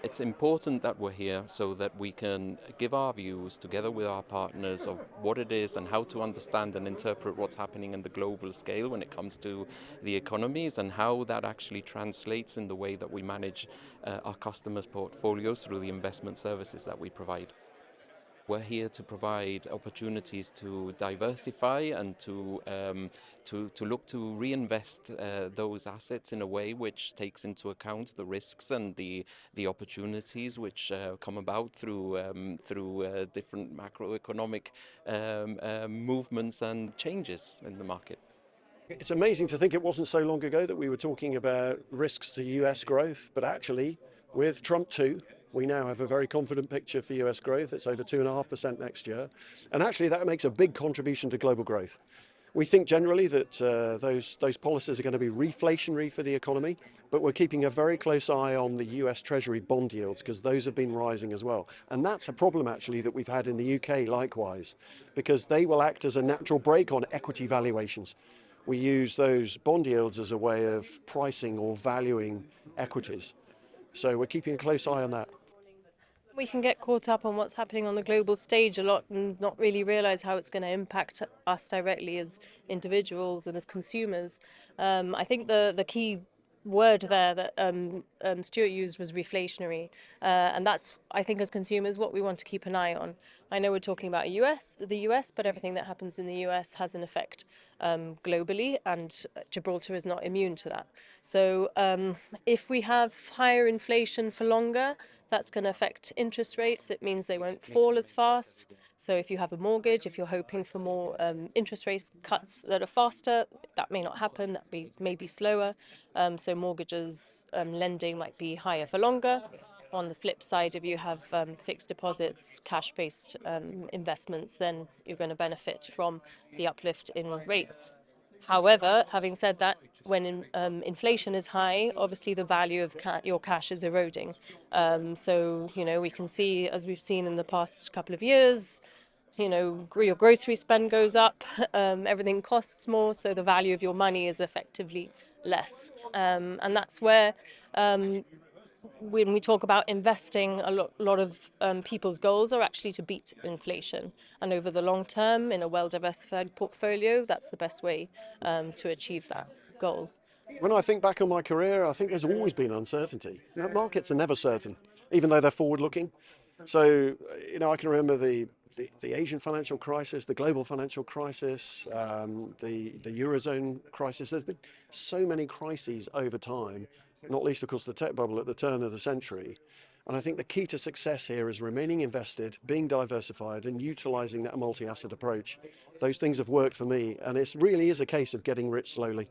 It's important that we're here so that we can give our views together with our partners of what it is and how to understand and interpret what's happening in the global scale when it comes to the economies and how that actually translates in the way that we manage our customers' portfolios through the investment services that we provide. We're here to provide opportunities to diversify and to look to reinvest those assets in a way which takes into account the risks and the opportunities which come about through different macroeconomic movements and changes in the market. It's amazing to think it wasn't so long ago that we were talking about risks to US growth, but actually, with Trump 2, we now have a very confident picture for US growth. It's over 2.5% next year. And actually, that makes a big contribution to global growth. We think generally that those policies are going to be reflationary for the economy, but we're keeping a very close eye on the US Treasury bond yields because those have been rising as well. And that's a problem actually that we've had in the UK likewise, because they will act as a natural brake on equity valuations. We use those bond yields as a way of pricing or valuing equities. So we're keeping a close eye on that. We can get caught up on what's happening on the global stage a lot and not really realize how it's going to impact us directly as individuals and as consumers. I think the key word there that Stuart used was reflationary, and that's, I think, as consumers, what we want to keep an eye on. I know we're talking about the US, but everything that happens in the US has an effect globally, and Gibraltar is not immune to that. So if we have higher inflation for longer, that's going to affect interest rates. It means they won't fall as fast. So if you have a mortgage, if you're hoping for more interest rate cuts that are faster, that may not happen. That may be slower. So mortgages lending might be higher for longer. On the flip side, if you have fixed deposits, cash-based investments, then you're going to benefit from the uplift in rates. However, having said that, when inflation is high, obviously the value of your cash is eroding. So, we can see, as we've seen in the past couple of years, your grocery spend goes up, everything costs more, so the value of your money is effectively less. And that's where, when we talk about investing, a lot of people's goals are actually to beat inflation. And over the long term, in a well-diversified portfolio, that's the best way to achieve that goal. When I think back on my career, I think there's always been uncertainty. Markets are never certain, even though they're forward-looking. So, I can remember the Asian financial crisis, the global financial crisis, the Eurozone crisis. There's been so many crises over time, not least, of course, the tech bubble at the turn of the century. And I think the key to success here is remaining invested, being diversified, and utilising that multi-asset approach. Those things have worked for me, and it really is a case of getting rich slowly.